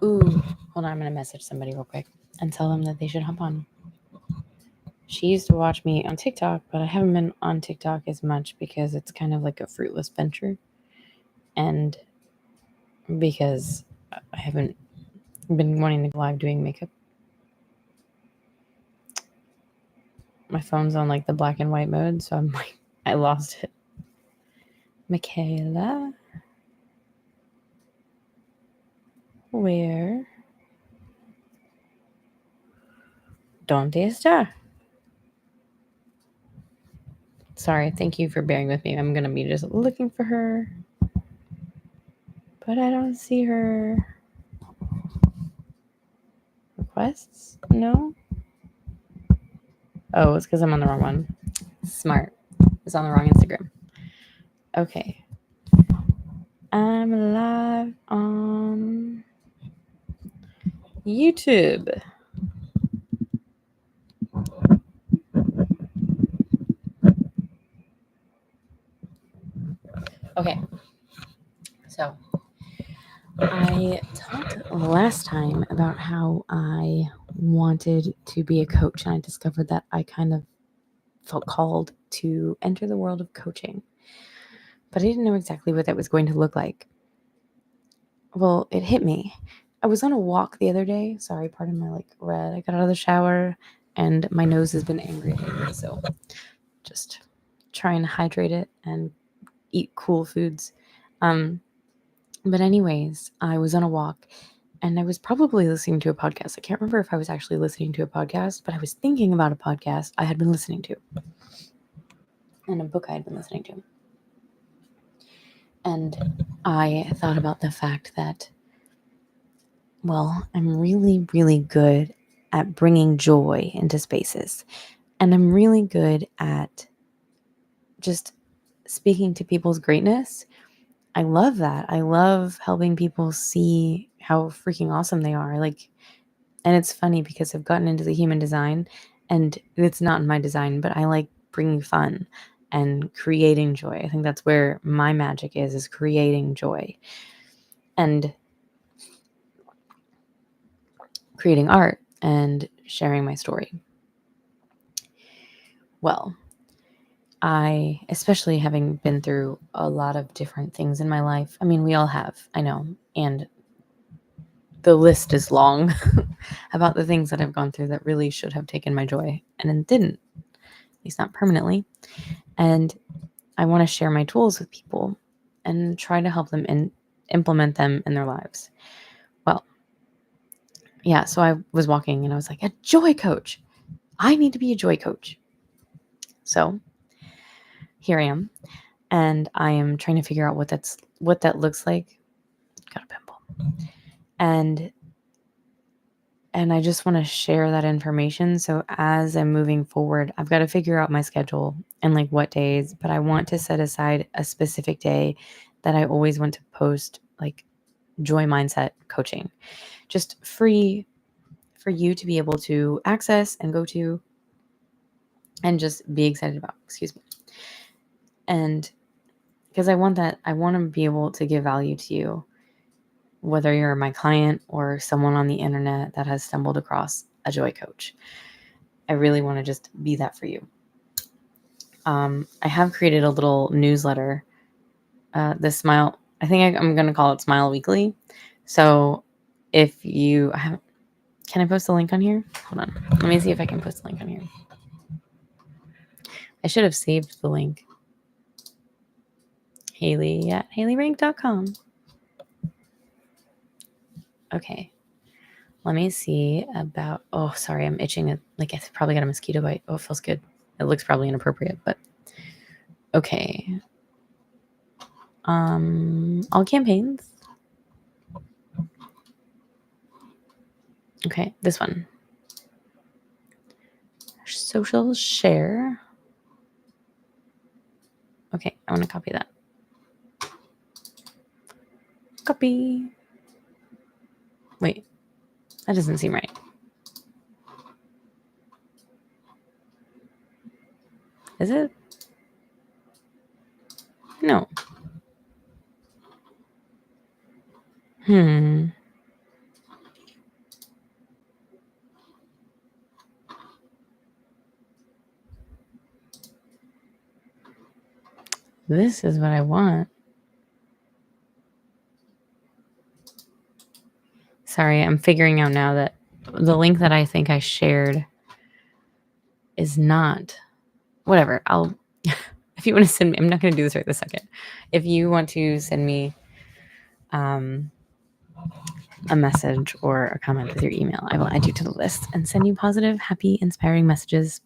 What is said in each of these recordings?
Ooh, hold on, I'm going to message somebody real quick and tell them that they should hop on. She used to watch me on TikTok, but I haven't been on TikTok as much because it's kind of like a fruitless venture. And because I haven't been wanting to go live doing makeup. My phone's on like the black and white mode, so I'm like, I lost it. Michaela? Where? ¿Dónde está? Sorry, thank you for bearing with me. I'm going to be just looking for her. But I don't see her. Requests? No? Oh, it's because I'm on the wrong one. Smart. It's on the wrong Instagram. Okay. I'm live on YouTube. Okay. So, I talked last time about how I wanted to be a coach, and I discovered that I kind of felt called to enter the world of coaching. But I didn't know exactly what that was going to look like. Well, it hit me. I was on a walk the other day. Sorry, pardon my red. I got out of the shower and my nose has been angry lately, so just try and hydrate it and eat cool foods. But anyways, I was on a walk and I was probably listening to a podcast. I can't remember if I was actually listening to a podcast, but I was thinking about a podcast I had been listening to and a book I had been listening to. And I thought about the fact that, well, I'm really, really good at bringing joy into spaces. And I'm really good at just speaking to people's greatness. I love that. I love helping people see how freaking awesome they are. And it's funny because I've gotten into the human design and it's not my design, but I like bringing fun and creating joy. I think that's where my magic is creating joy and creating art and sharing my story. Well, I, especially having been through a lot of different things in my life, I mean, we all have, I know, and the list is long about the things that I've gone through that really should have taken my joy and then didn't, at least not permanently. And I want to share my tools with people and try to help them and implement them in their lives. Well, yeah, so I was walking and I was like, a joy coach. I need to be a joy coach. So here I am. And I am trying to figure out what that looks like. Got a pimple. And I just want to share that information. So as I'm moving forward, I've got to figure out my schedule and like what days, but I want to set aside a specific day that I always want to post like joy mindset coaching, just free for you to be able to access and go to and just be excited about, excuse me. And because I want to be able to give value to you, whether you're my client or someone on the internet that has stumbled across a joy coach. I really want to just be that for you. I have created a little newsletter, the Smile, I think I'm going to call it Smile Weekly. So if you have, can I post a link on here? Hold on. Let me see if I can post a link on here. I should have saved the link. Haley at haleyrank.com. Okay. Let me see about, oh, sorry, I'm itching. I probably got a mosquito bite. Oh, it feels good. It looks probably inappropriate, but okay. All campaigns. Okay, this one. Social share. Okay, I want to copy that. Copy. Wait, that doesn't seem right. Is it? No. This is what I want. Sorry, I'm figuring out now that the link that I think I shared is not. Whatever. If you want to send me, I'm not going to do this right this second. If you want to send me a message or a comment with your email, I will add you to the list and send you positive, happy, inspiring messages.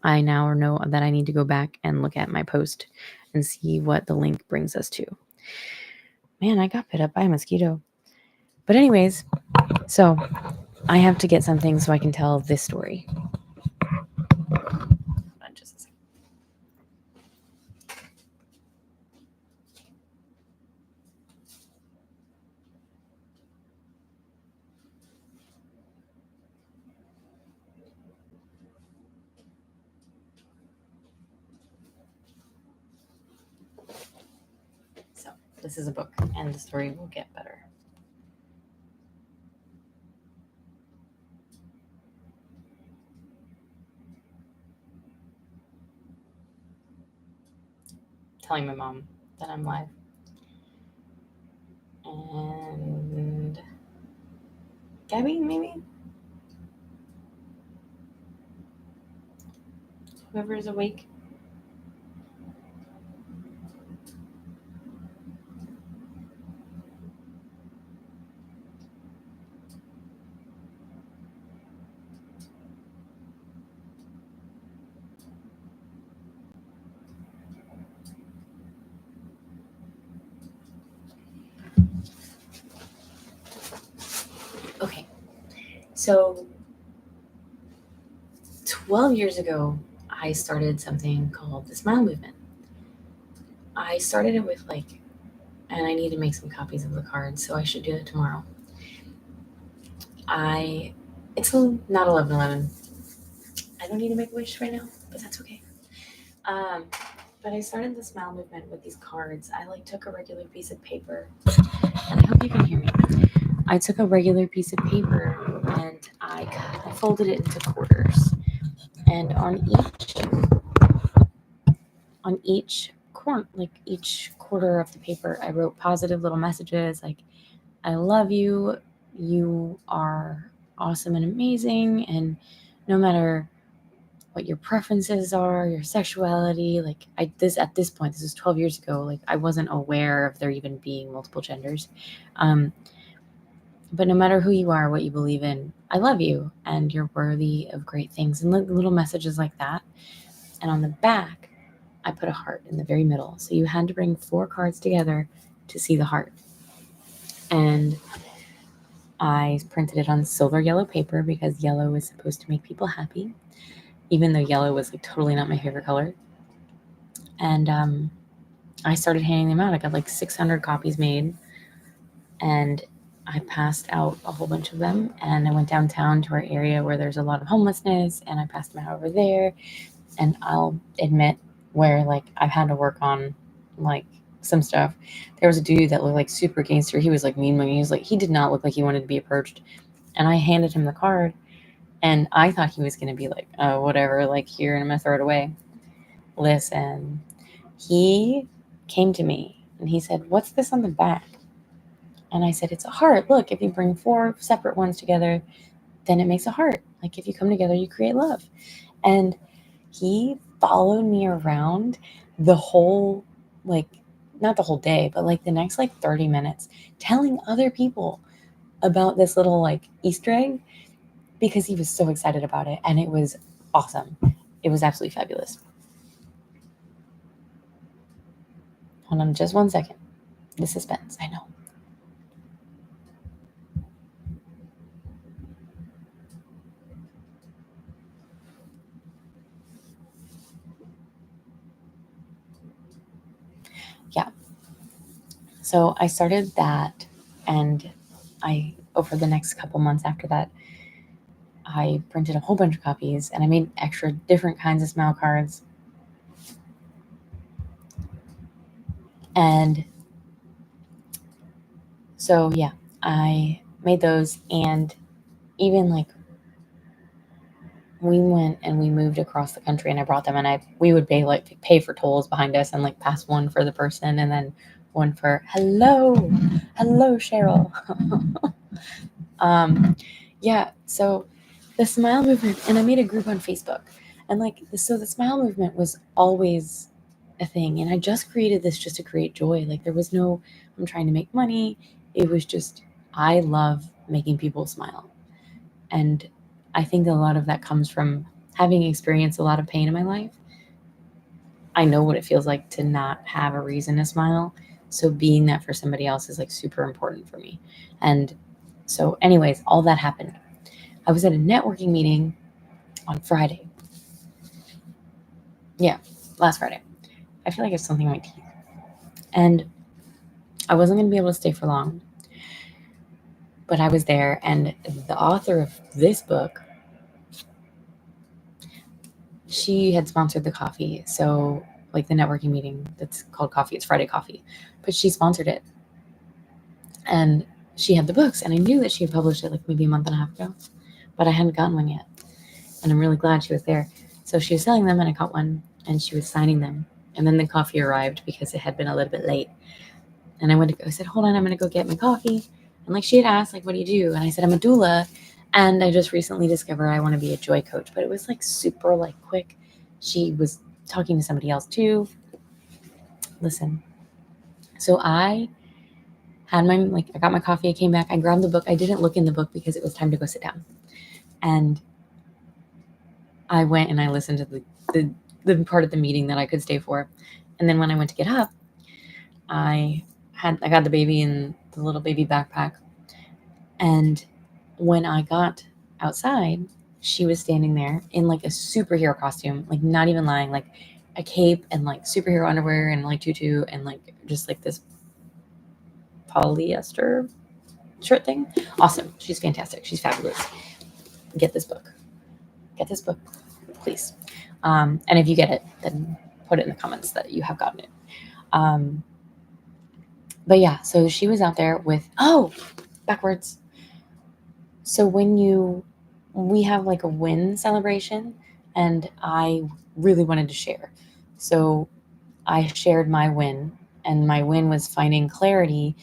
I now know that I need to go back and look at my post and see what the link brings us to. Man, I got bit up by a mosquito. But anyways, so I have to get something so I can tell this story. Just a second. So this is a book, and the story will get better. Telling my mom that I'm live. And Gabby, maybe? Whoever is awake. Okay, so 12 years ago, I started something called the Smile Movement. I started it with and I need to make some copies of the cards, so I should do it tomorrow. It's not 11:11. I don't need to make a wish right now, but that's okay. But I started the Smile Movement with these cards. I took a regular piece of paper, and I hope you can hear me. I took a regular piece of paper and I folded it into quarters, and on each corner, each quarter of the paper, I wrote positive little messages like, I love you, you are awesome and amazing, and no matter what your preferences are, your sexuality, at this point, this is 12 years ago, I wasn't aware of there even being multiple genders. But no matter who you are, what you believe in, I love you, and you're worthy of great things, and little messages like that. And on the back, I put a heart in the very middle. So you had to bring 4 cards together to see the heart. And I printed it on silver yellow paper because yellow is supposed to make people happy, even though yellow was totally not my favorite color. And I started handing them out. I got 600 copies made, and I passed out a whole bunch of them. And I went downtown to our area where there's a lot of homelessness, and I passed them out over there. And I'll admit where I've had to work on some stuff. There was a dude that looked super gangster. He was mean mugging. He did not look like he wanted to be approached. And I handed him the card, and I thought he was going to be oh, whatever, here, and I'm going to throw it away. Listen, he came to me and he said, what's this on the back? And I said, it's a heart. Look, if you bring 4 separate ones together, then it makes a heart. If you come together, you create love. And he followed me around the whole, not the whole day, but the next 30 minutes, telling other people about this little Easter egg, because he was so excited about it. And it was awesome. It was absolutely fabulous. Hold on just one second. The suspense, I know. Yeah. So I started that, and over the next couple months after that, I printed a whole bunch of copies, and I made extra different kinds of smile cards. And so, yeah, I made those, and even we went and we moved across the country, and I brought them, and we would pay for tolls behind us and like pass one for the person and then one for hello Cheryl. Yeah, so the smile movement, and I made a group on Facebook, and so the smile movement was always a thing, and I just created this just to create joy. Like there was no I'm trying to make money. It was just I love making people smile. And I think a lot of that comes from having experienced a lot of pain in my life. I know what it feels like to not have a reason to smile. So being that for somebody else is like super important for me. And so, anyways, all that happened. I was at a networking meeting on Friday. Yeah, last Friday. I feel like it's something in my teeth. And I wasn't going to be able to stay for long. But I was there, and the author of this book, she had sponsored the coffee. So, like the networking meeting that's called Coffee, it's Friday Coffee. But she sponsored it. And she had the books, and I knew that she had published it like maybe a month and a half ago, but I hadn't gotten one yet. And I'm really glad she was there. So she was selling them, and I got one, and she was signing them. And then the coffee arrived because it had been a little bit late. And I said, hold on, I'm going to go get my coffee. And like she had asked, like, what do you do? And I said, I'm a doula. And I just recently discovered I want to be a joy coach. But it was like super like quick. She was talking to somebody else too. Listen. So I got my coffee. I came back. I grabbed the book. I didn't look in the book because it was time to go sit down. And I went and I listened to the part of the meeting that I could stay for. And then when I went to get up, I got the baby in the little baby backpack. And when I got outside, she was standing there in like a superhero costume, like not even lying, like a cape and like superhero underwear and like tutu and like just like this polyester shirt thing. Awesome. She's fantastic. She's fabulous. Get this book. Get this book, please. And if you get it, then put it in the comments that you have gotten it. But yeah, so she was out there with, backwards. So we have like a win celebration, and I really wanted to share. So I shared my win, and my win was finding clarity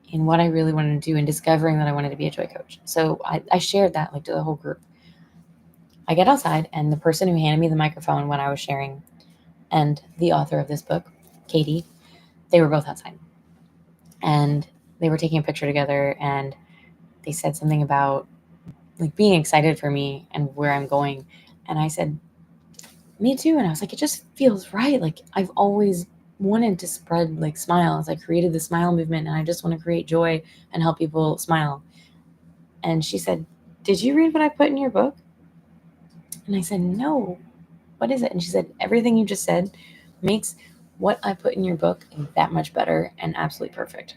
in what I really wanted to do and discovering that I wanted to be a joy coach. So I shared that like to the whole group. I get outside, and the person who handed me the microphone when I was sharing and the author of this book, Katie, they were both outside. And they were taking a picture together, and they said something about like being excited for me and where I'm going. And I said, me too. And I was like, it just feels right. Like I've always wanted to spread like smiles. I created the smile movement, and I just want to create joy and help people smile. And she said, did you read what I put in your book? And I said, no. What is it? And she said, everything you just said makes what I put in your book that much better and absolutely perfect.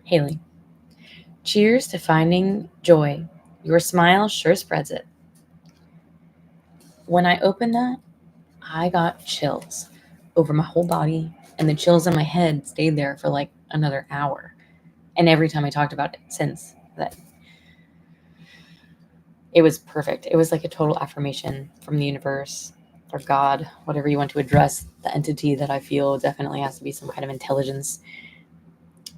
Haley, cheers to finding joy. Your smile sure spreads it. When I opened that, I got chills over my whole body, and the chills in my head stayed there for like another hour. And every time I talked about it since that, it was perfect. It was like a total affirmation from the universe or God, whatever you want to address the entity that I feel definitely has to be some kind of intelligence.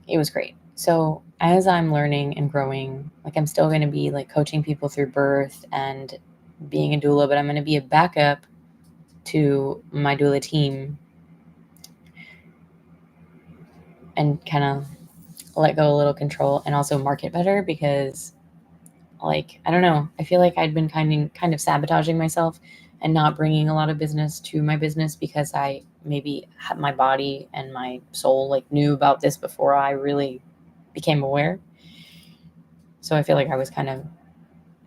It was great. So as I'm learning and growing, like I'm still going to be like coaching people through birth and being a doula, but I'm going to be a backup to my doula team and kind of let go a little control and also market better because like, I don't know, I feel like I'd been kind of sabotaging myself and not bringing a lot of business to my business because I maybe had my body and my soul like knew about this before I really became aware. So I feel like I was kind of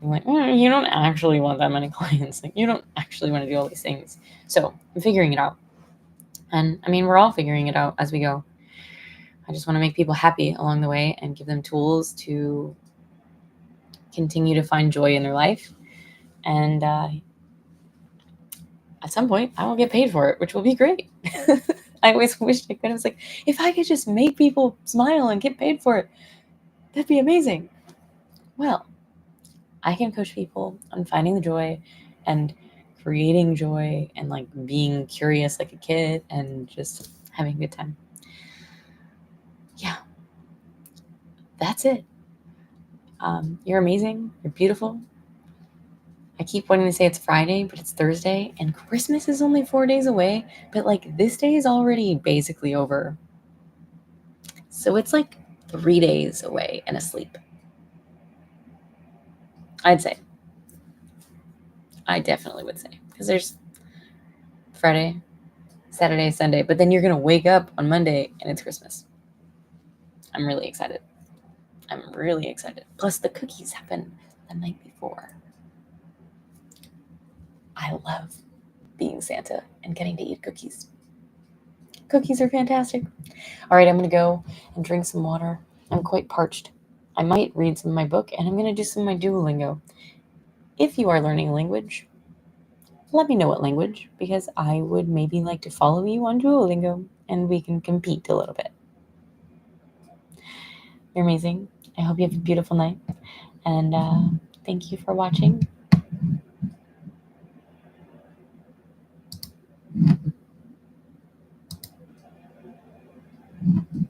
like, you don't actually want that many clients. Like you don't actually want to do all these things. So I'm figuring it out. And I mean, we're all figuring it out as we go. I just want to make people happy along the way and give them tools to continue to find joy in their life. And at some point, I will get paid for it, which will be great. I always wished I could. I was like, if I could just make people smile and get paid for it, that'd be amazing. Well, I can coach people on finding the joy and creating joy and like being curious like a kid and just having a good time. Yeah, that's it. You're amazing. You're beautiful. I keep wanting to say it's Friday, but it's Thursday, and Christmas is only 4 days away. But like this day is already basically over. So it's like 3 days away and asleep. I'd say. I definitely would say. Because there's Friday, Saturday, Sunday, but then you're going to wake up on Monday and it's Christmas. I'm really excited. I'm really excited. Plus, the cookies happen the night before. I love being Santa and getting to eat cookies. Cookies are fantastic. All right, I'm going to go and drink some water. I'm quite parched. I might read some of my book and I'm going to do some of my Duolingo. If you are learning a language, let me know what language, because I would maybe like to follow you on Duolingo and we can compete a little bit. You're amazing. I hope you have a beautiful night. And thank you for watching.